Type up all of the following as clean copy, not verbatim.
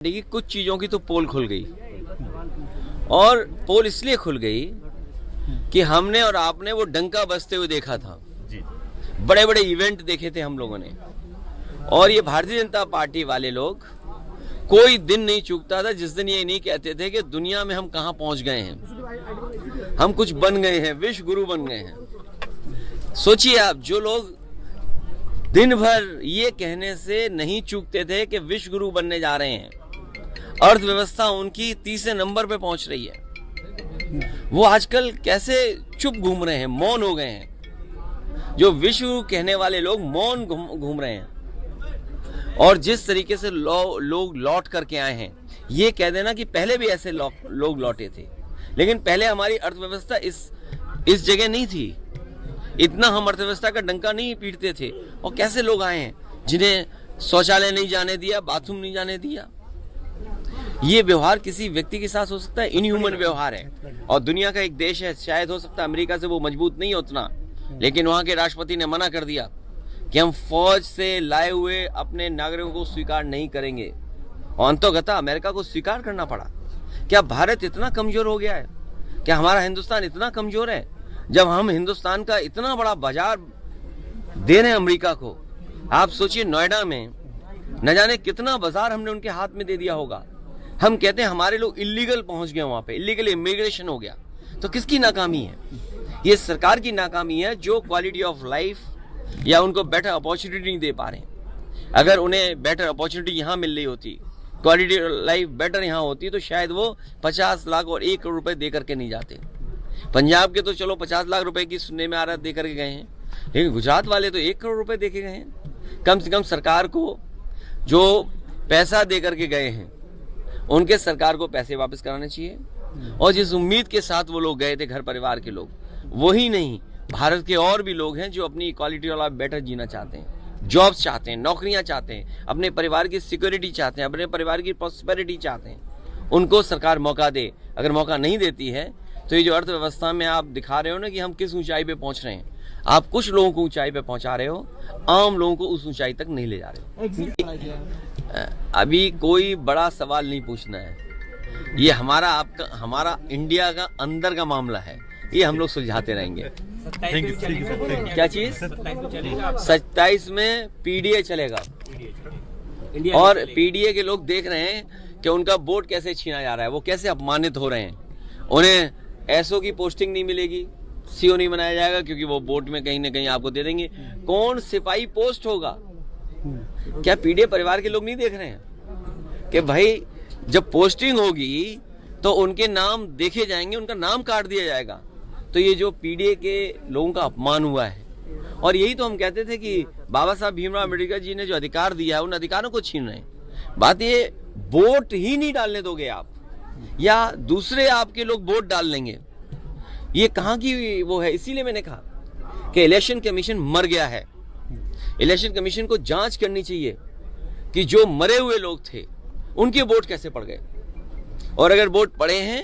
देखिए, कुछ चीजों की तो पोल खुल गई और पोल इसलिए खुल गई कि हमने और आपने वो डंका बजते हुए देखा था। बड़े बड़े इवेंट देखे थे हम लोगों ने, और ये भारतीय जनता पार्टी वाले लोग कोई दिन नहीं चूकता था जिस दिन ये नहीं कहते थे कि दुनिया में हम कहां पहुंच गए हैं, हम कुछ बन गए हैं, विश्व गुरु बन गए हैं। सोचिए आप, जो लोग दिन भर ये कहने से नहीं चूकते थे कि विश्व गुरु बनने जा रहे हैं, अर्थव्यवस्था उनकी तीसरे नंबर पे पहुंच रही है, वो आजकल कैसे चुप घूम रहे हैं, मौन हो गए हैं। जो विश्व कहने वाले लोग मौन घूम रहे हैं। और जिस तरीके से लोग लौट करके आए हैं, ये कह देना कि पहले भी ऐसे लोग लौटे थे, लेकिन पहले हमारी अर्थव्यवस्था इस जगह नहीं थी, इतना हम अर्थव्यवस्था का डंका नहीं पीटते थे। और कैसे लोग आए हैं जिन्हें शौचालय नहीं जाने दिया, बाथरूम नहीं जाने दिया। ये व्यवहार किसी व्यक्ति के साथ हो सकता है, इनह्यूमन व्यवहार है। और दुनिया का एक देश है, शायद हो सकता है अमेरिका से वो मजबूत नहीं उतना, लेकिन वहां के राष्ट्रपति ने मना कर दिया कि हम फौज से लाए हुए अपने नागरिकों को स्वीकार नहीं करेंगे, और अंततः अमेरिका को स्वीकार करना पड़ा। क्या भारत इतना कमजोर हो गया है? क्या हमारा हिंदुस्तान इतना कमजोर है? जब हम हिंदुस्तान का इतना बड़ा बाजार दे रहे हैं अमेरिका को, आप सोचिए नोएडा में न जाने कितना बाजार हमने उनके हाथ में दे दिया होगा। हम कहते हैं हमारे लोग इलीगल पहुंच गए, वहां पे इलीगल इमिग्रेशन हो गया। तो किसकी नाकामी है? ये सरकार की नाकामी है, जो क्वालिटी ऑफ लाइफ या उनको बेटर अपॉर्चुनिटी नहीं दे पा रहे हैं। अगर उन्हें बेटर अपॉर्चुनिटी यहाँ मिल रही होती, क्वालिटी लाइफ बेटर यहाँ होती, तो शायद वो 50 लाख और 1 करोड़ रुपए दे करके नहीं जाते। पंजाब के तो चलो 50 लाख रुपए की सुनने में आ रहा है दे करके गए हैं, लेकिन गुजरात वाले तो 1 करोड़ रुपए दे के गए हैं। कम से कम सरकार को जो पैसा दे करके गए हैं, उनके सरकार को पैसे वापस कराने चाहिए। और जिस उम्मीद के साथ वो लोग गए थे, घर परिवार के लोग, वही नहीं, भारत के और भी लोग हैं जो अपनी क्वालिटी वाला बेटर जीना चाहते हैं, जॉब्स चाहते हैं, नौकरियां चाहते हैं, अपने परिवार की सिक्योरिटी चाहते हैं, अपने परिवार की प्रॉस्पेरिटी चाहते हैं। उनको सरकार मौका दे। अगर मौका नहीं देती है तो ये जो अर्थव्यवस्था में आप दिखा रहे हो ना कि हम किस ऊंचाई पे पहुंच रहे हैं, आप कुछ लोगों को ऊंचाई पे पहुंचा रहे हो, आम लोगों को उस ऊंचाई तक नहीं ले जा रहे हो। अभी कोई बड़ा सवाल नहीं पूछना है, ये हमारा इंडिया का अंदर का मामला है, ये हम लोग सुलझाते रहेंगे। क्या चीज? 27 में पीडीए चलेगा, और पीडीए के लोग देख रहे हैं कि उनका वोट कैसे छीना जा रहा है, वो कैसे अपमानित हो रहे हैं। उन्हें एसओ की पोस्टिंग नहीं मिलेगी, सीओ नहीं बनाया जाएगा, क्योंकि वो वोट में कहीं ना कहीं आपको दे देंगे। कौन सिपाही पोस्ट होगा? क्या पीडीए परिवार के लोग नहीं देख रहे हैं कि भाई जब पोस्टिंग होगी तो उनके नाम देखे जाएंगे, उनका नाम काट दिया जाएगा। तो ये जो पीडीए के लोगों का अपमान हुआ है, और यही तो हम कहते थे कि बाबा साहब भीमराव अम्बेडकर जी ने जो अधिकार दिया है, उन अधिकारों को छीन रहे हैं। बात ये, वोट ही नहीं डालने दोगे आप, या दूसरे आपके लोग वोट डाल लेंगे, ये कहां की वो है? इसीलिए मैंने कहा कि इलेक्शन कमीशन मर गया है। इलेक्शन कमीशन को जांच करनी चाहिए कि जो मरे हुए लोग थे उनके वोट कैसे पड़ गए, और अगर वोट पड़े हैं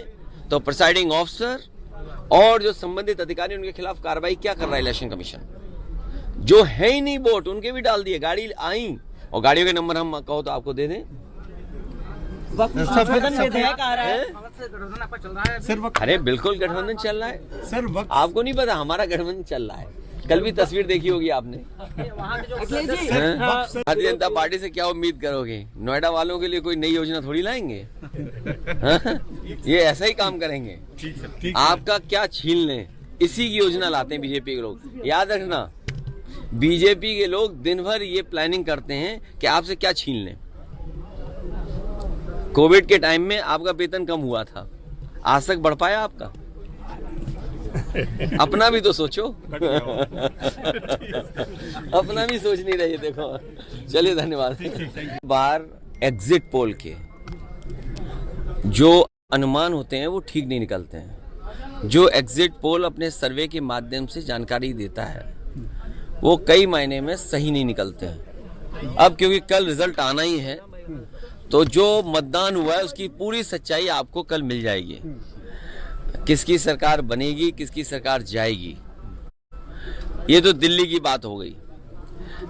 तो प्रिसाइडिंग ऑफिसर और जो संबंधित अधिकारी उनके खिलाफ कार्रवाई क्या कर रहा है इलेक्शन कमीशन? जो है ही नहीं वोट, उनके भी डाल दिए। गाड़ी आई और गाड़ियों के नंबर हम कहो तो आपको दे दें। अरे बिल्कुल गठबंधन चल रहा है सर, आपको नहीं पता? हमारा गठबंधन चल रहा है। कल भी तस्वीर देखी होगी आपने। भारतीय जनता पार्टी से क्या उम्मीद करोगे? नोएडा वालों के लिए कोई नई योजना थोड़ी लाएंगे। ये ऐसा ही काम करेंगे, आपका क्या छीन लें, इसी की योजना लाते हैं बीजेपी के लोग। याद रखना, बीजेपी के लोग दिन भर ये प्लानिंग करते हैं कि आपसे क्या छीन लें। कोविड के टाइम में आपका वेतन कम हुआ था, आज तक बढ़ पाया आपका? अपना भी तो सोचो। अपना भी सोच नहीं रहे। देखो, चलिए, धन्यवाद। बार एग्जिट पोल के जो अनुमान होते हैं वो ठीक नहीं निकलते हैं। जो एग्जिट पोल अपने सर्वे के माध्यम से जानकारी देता है, वो कई मायने में सही नहीं निकलते हैं। अब क्योंकि कल रिजल्ट आना ही है, तो जो मतदान हुआ है उसकी पूरी सच्चाई आपको कल मिल जाएगी। किसकी सरकार बनेगी, किसकी सरकार जाएगी। ये तो दिल्ली की बात हो गई।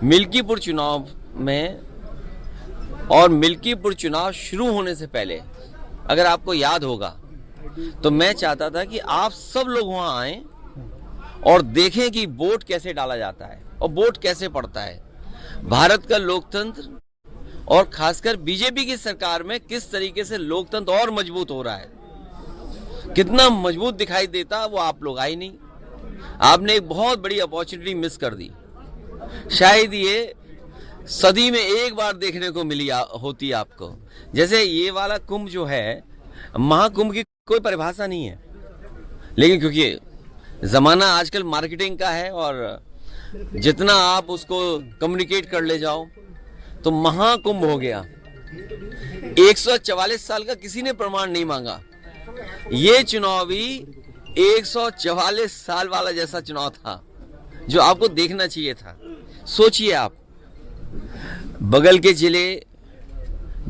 मिल्कीपुर चुनाव में और मिल्कीपुर चुनाव शुरू होने से पहले अगर आपको याद होगा तो मैं चाहता था कि आप सब लोग वहां आए और देखें कि वोट कैसे डाला जाता है और वोट कैसे पड़ता है। भारत का लोकतंत्र और खासकर बीजेपी की सरकार में किस तरीके से लोकतंत्र और मजबूत हो रहा है, कितना मजबूत दिखाई देता, वो आप लोग आए नहीं। आपने एक बहुत बड़ी अपॉर्चुनिटी मिस कर दी। शायद ये सदी में एक बार देखने को मिली होती आपको। जैसे ये वाला कुंभ जो है, महाकुंभ की कोई परिभाषा नहीं है, लेकिन क्योंकि जमाना आजकल मार्केटिंग का है और जितना आप उसको कम्युनिकेट कर ले जाओ तो महाकुंभ हो गया। 144 साल का किसी ने प्रमाण नहीं मांगा। ये चुनाव भी 144 साल वाला जैसा चुनाव था जो आपको देखना चाहिए था। सोचिए आप, बगल के जिले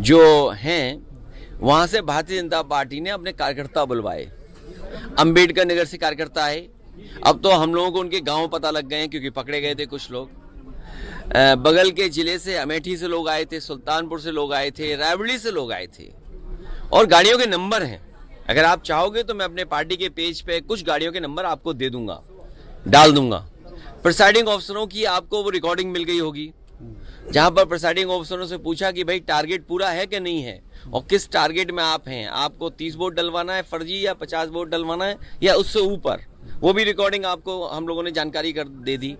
जो हैं वहां से भारतीय जनता पार्टी ने अपने कार्यकर्ता बुलवाए। अंबेडकर नगर से कार्यकर्ता आए। अब तो हम लोगों को उनके गांव पता लग गए हैं क्योंकि पकड़े गए थे कुछ लोग। बगल के जिले से अमेठी से लोग आए थे, सुल्तानपुर से लोग आए थे, रायबरेली से लोग आए थे और गाड़ियों के नंबर हैं। अगर आप चाहोगे तो मैं अपने पार्टी के पेज पे कुछ गाड़ियों के नंबर आपको दे दूंगा, डाल दूंगा। प्रिसाइडिंग ऑफिसरों की आपको वो रिकॉर्डिंग मिल गई होगी जहां पर प्रिसाइडिंग ऑफिसरों से पूछा कि भाई टारगेट पूरा है कि नहीं है और किस टारगेट में आप हैं, आपको 30 वोट डलवाना है फर्जी या 50 वोट डलवाना है या उससे ऊपर। वो भी रिकॉर्डिंग आपको हम लोगों ने जानकारी कर दे दी।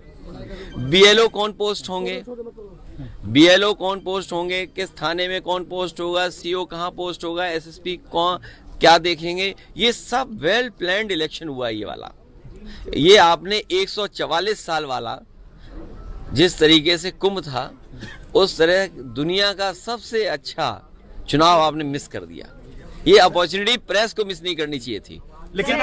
बीएलओ कौन पोस्ट होंगे, बीएलओ कौन पोस्ट होंगे, किस थाने में कौन पोस्ट होगा, सीओ कहां पोस्ट होगा, एसएसपी कौन क्या देखेंगे, ये सब वेल प्लान्ड इलेक्शन हुआ ये वाला। ये आपने 144 साल वाला जिस तरीके से कुंभ था उस तरह दुनिया का सबसे अच्छा चुनाव आपने मिस कर दिया। ये अपॉर्चुनिटी प्रेस को मिस नहीं करनी चाहिए थी। लेकिन